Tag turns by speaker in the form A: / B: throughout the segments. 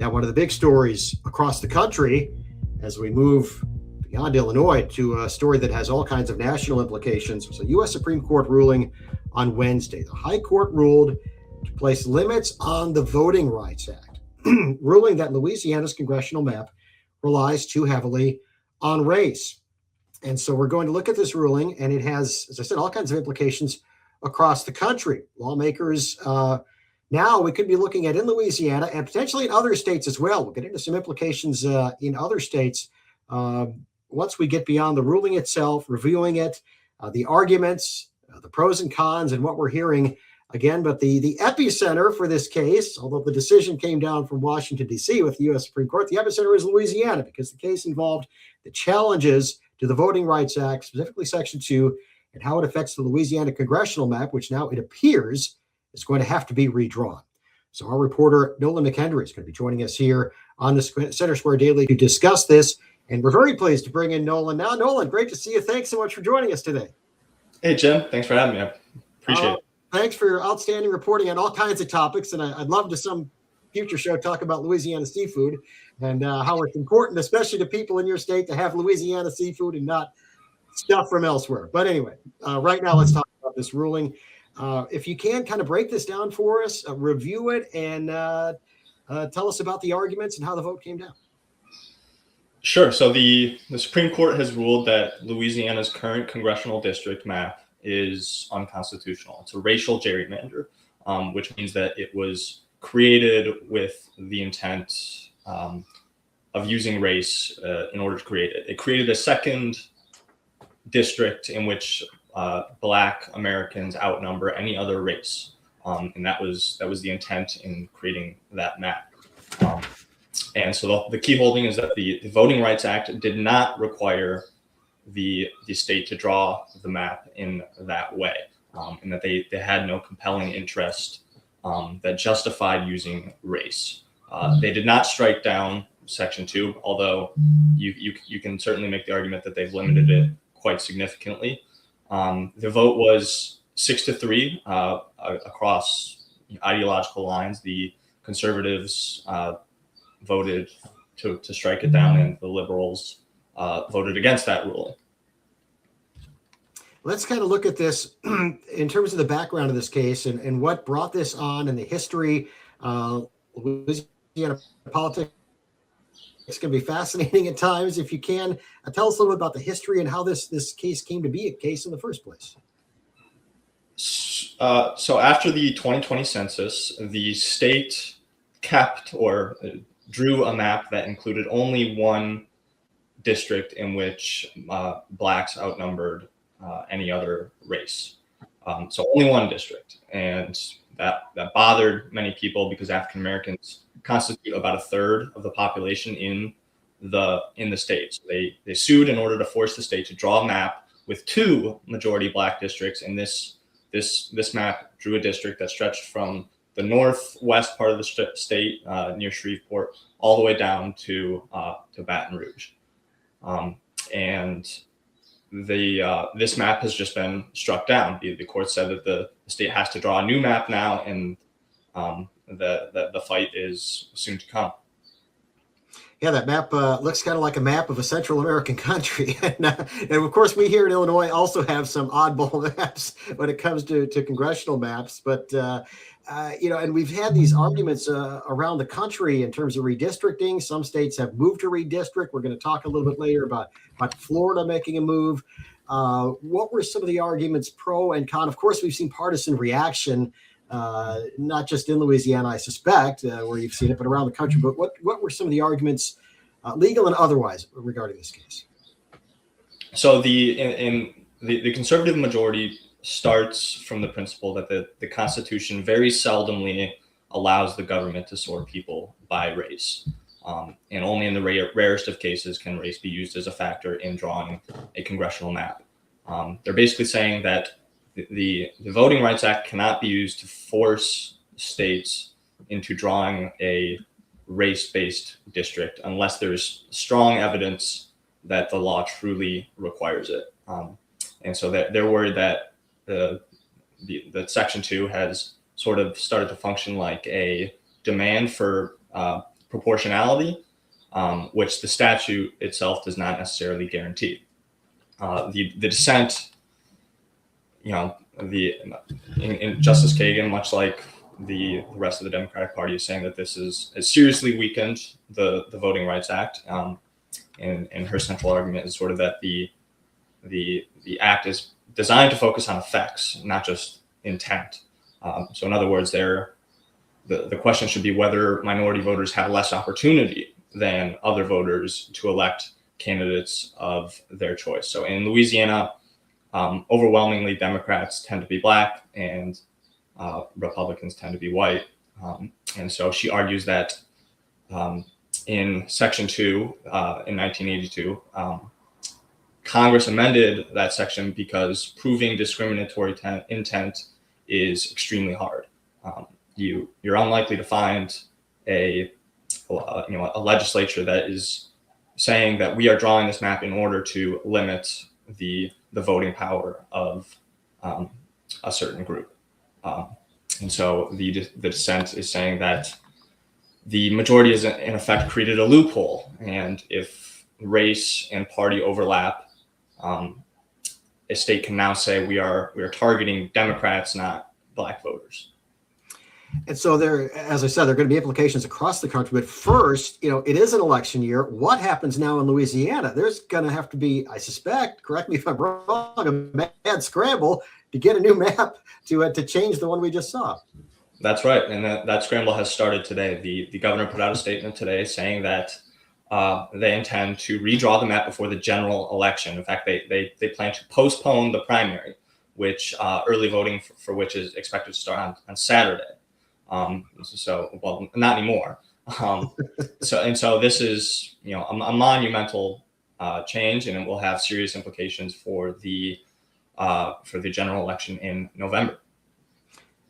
A: Now, one of the big stories across the country as we move beyond Illinois to a story that has all kinds of national implications was a U.S. Supreme Court ruling on Wednesday. The High Court ruled to place limits on the Voting Rights Act, ruling that Louisiana's congressional map relies too heavily on race. And so we're going to look at this ruling, and it has, as I said, all kinds of implications across the country. Lawmakers now we could be looking at in Louisiana and potentially in other states as well. We'll get into some implications in other states once we get beyond the ruling itself, reviewing it, the arguments, the pros and cons, and what we're hearing again. But the epicenter for this case, although the decision came down from Washington, D.C. with the U.S. Supreme Court, the epicenter is Louisiana because the case involved the challenges to the Voting Rights Act, specifically Section 2, and how it affects the Louisiana congressional map, which now it appears is going to have to be redrawn. So our reporter, Nolan McHenry, is going to be joining us here on the Center Square Daily to discuss this. And we're very pleased to bring in Nolan now. Nolan, great to see you. Thanks so much for joining us today.
B: Hey, Jim. Thanks for having me. I appreciate it.
A: Thanks for your outstanding reporting on all kinds of topics. And I'd love to some future show talk about Louisiana seafood and how it's important, especially to people in your state, to have Louisiana seafood and not stuff from elsewhere. But anyway, right now, let's talk about this ruling. If you can kind of break this down for us, review it, and tell us about the arguments and how the vote came down.
B: Sure. So the Supreme Court has ruled that Louisiana's current congressional district map is unconstitutional. It's a racial gerrymander, which means that it was created with the intent of using race in order to create it. It created a second district in which Black Americans outnumber any other race, and that was the intent in creating that map. And so the key holding is that the Voting Rights Act did not require the state to draw the map in that way, and that they had no compelling interest that justified using race. They did not strike down Section 2, although you can certainly make the argument that they've limited it quite significantly. The vote was 6-3 across ideological lines. The conservatives voted to strike it down, and the liberals voted against that ruling.
A: Let's kind of look at this in terms of the background of this case and what brought this on and the history. Louisiana politics. It's going to be fascinating at times. If you can, tell us a little bit about the history and how this case came to be a case in the first place.
B: So after the 2020 census, the state kept or drew a map that included only one district in which Blacks outnumbered any other race. So only one district. And that bothered many people because African Americans constitute about a third of the population in the state. So they sued in order to force the state to draw a map with two majority Black districts, and this map drew a district that stretched from the northwest part of the state near Shreveport all the way down to Baton Rouge, and this map has just been struck down. The court said that the state has to draw a new map now, and the fight is soon to come.
A: Yeah, that map looks kind of like a map of a Central American country. And of course, we here in Illinois also have some oddball maps when it comes to congressional maps. But, and we've had these arguments around the country in terms of redistricting. Some states have moved to redistrict. We're going to talk a little bit later about Florida making a move. What were some of the arguments pro and con? Of course, we've seen partisan reaction, not just in Louisiana, I suspect, where you've seen it, but around the country. But what were some of the arguments, legal and otherwise, regarding this case?
B: So the conservative majority starts from the principle that the Constitution very seldomly allows the government to sort people by race. And only in the rarest of cases can race be used as a factor in drawing a congressional map. They're basically saying that the Voting Rights Act cannot be used to force states into drawing a race-based district unless there's strong evidence that the law truly requires it. And so that they're worried that the Section 2 has sort of started to function like a demand for proportionality, which the statute itself does not necessarily guarantee. The dissent, in Justice Kagan, much like the rest of the Democratic Party, is saying that this has seriously weakened the Voting Rights Act. And her central argument is sort of that the act is designed to focus on effects, not just intent. So in other words, the question should be whether minority voters have less opportunity than other voters to elect candidates of their choice. So in Louisiana, overwhelmingly Democrats tend to be black and Republicans tend to be white. And so she argues that in Section 2 in 1982, Congress amended that section because proving discriminatory intent is extremely hard. You're unlikely to find a legislature that is saying that we are drawing this map in order to limit the voting power of a certain group. And so the dissent is saying that the majority is in effect created a loophole, and if race and party overlap, a state can now say we are targeting Democrats, not black voters.
A: And so there, as I said, there are going to be implications across the country. But first, it is an election year. What happens now in Louisiana? There's going to have to be, I suspect, correct me if I'm wrong, a mad scramble to get a new map to change the one we just saw.
B: That's right. And that scramble has started today. The governor put out a statement today saying that they intend to redraw the map before the general election. In fact, they plan to postpone the primary, which early voting for which is expected to start on Saturday. Well, not anymore. So this is, a monumental change, and it will have serious implications for the general election in November.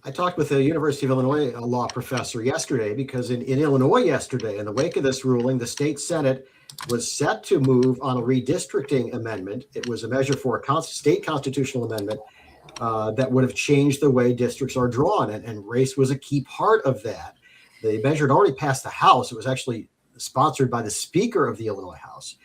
A: I talked with a University of Illinois law professor yesterday because in Illinois yesterday, in the wake of this ruling, the state Senate was set to move on a redistricting amendment. It was a measure for a state constitutional amendment that would have changed the way districts are drawn, and race was a key part of that. The measure had already passed the House. It was actually sponsored by the Speaker of the Illinois House,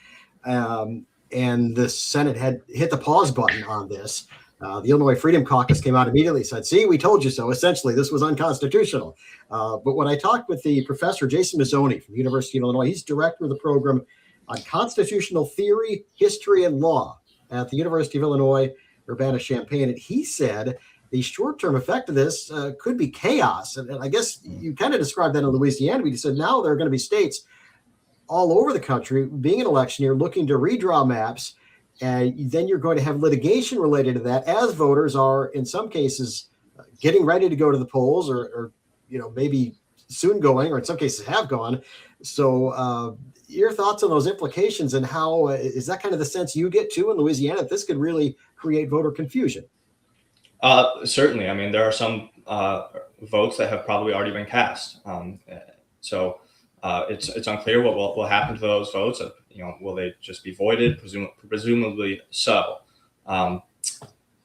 A: and the Senate had hit the pause button on this. The Illinois Freedom Caucus came out immediately and said, see, we told you so. Essentially, this was unconstitutional. But when I talked with the professor, Jason Mazzoni from the University of Illinois, he's director of the program on constitutional theory, history, and law at the University of Illinois, Urbana-Champaign. And he said the short-term effect of this could be chaos. And I guess you kind of described that in Louisiana. We said now there are going to be states all over the country being an election year looking to redraw maps. And then you're going to have litigation related to that, as voters are in some cases getting ready to go to the polls, or maybe soon going, or in some cases have gone. So your thoughts on those implications, and how is that kind of the sense you get too in Louisiana that this could really create voter confusion?
B: Certainly. I mean, there are some votes that have probably already been cast. So it's unclear what will happen to those votes. Will they just be voided? Presumably so.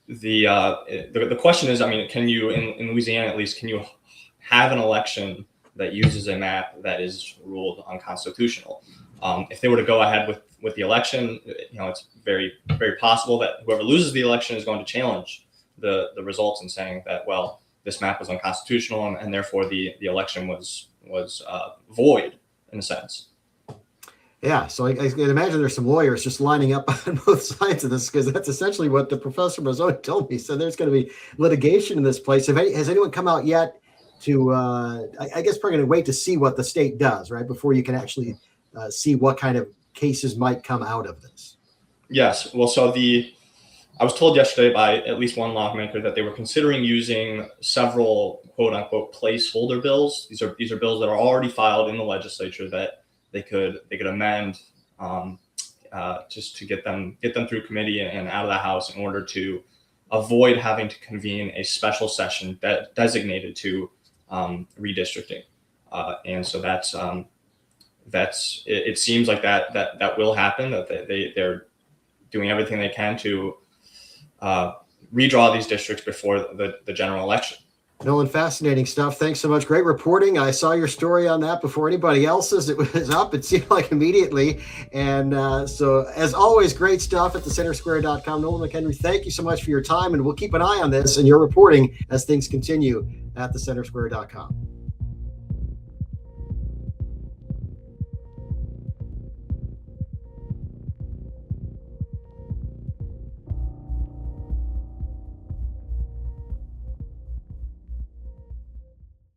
B: The question is, I mean, can you, in Louisiana at least, can you have an election that uses a map that is ruled unconstitutional? If they were to go ahead with the election, it's very, very possible that whoever loses the election is going to challenge the results and saying that, well, this map was unconstitutional and therefore the election was void in a sense.
A: Yeah, so I can imagine there's some lawyers just lining up on both sides of this, because that's essentially what the Professor Mazzoni told me. So there's going to be litigation in this place. Has anyone come out yet to, I guess probably going to wait to see what the state does, right, before you can actually see what kind of cases might come out of this? Yes.
B: Well, so I was told yesterday by at least one lawmaker that they were considering using several quote unquote placeholder bills. These are bills that are already filed in the legislature that they could amend just to get them through committee and out of the House in order to avoid having to convene a special session designated to redistricting. And so that's it seems like that will happen, that they're doing everything they can to redraw these districts before the general election.
A: Nolan, fascinating stuff. Thanks so much. Great reporting. I saw your story on that before anybody else's. It was up, it seemed like, immediately. And so, as always, great stuff at thecentersquare.com. Nolan McHenry, thank you so much for your time. And we'll keep an eye on this and your reporting as things continue at thecentersquare.com.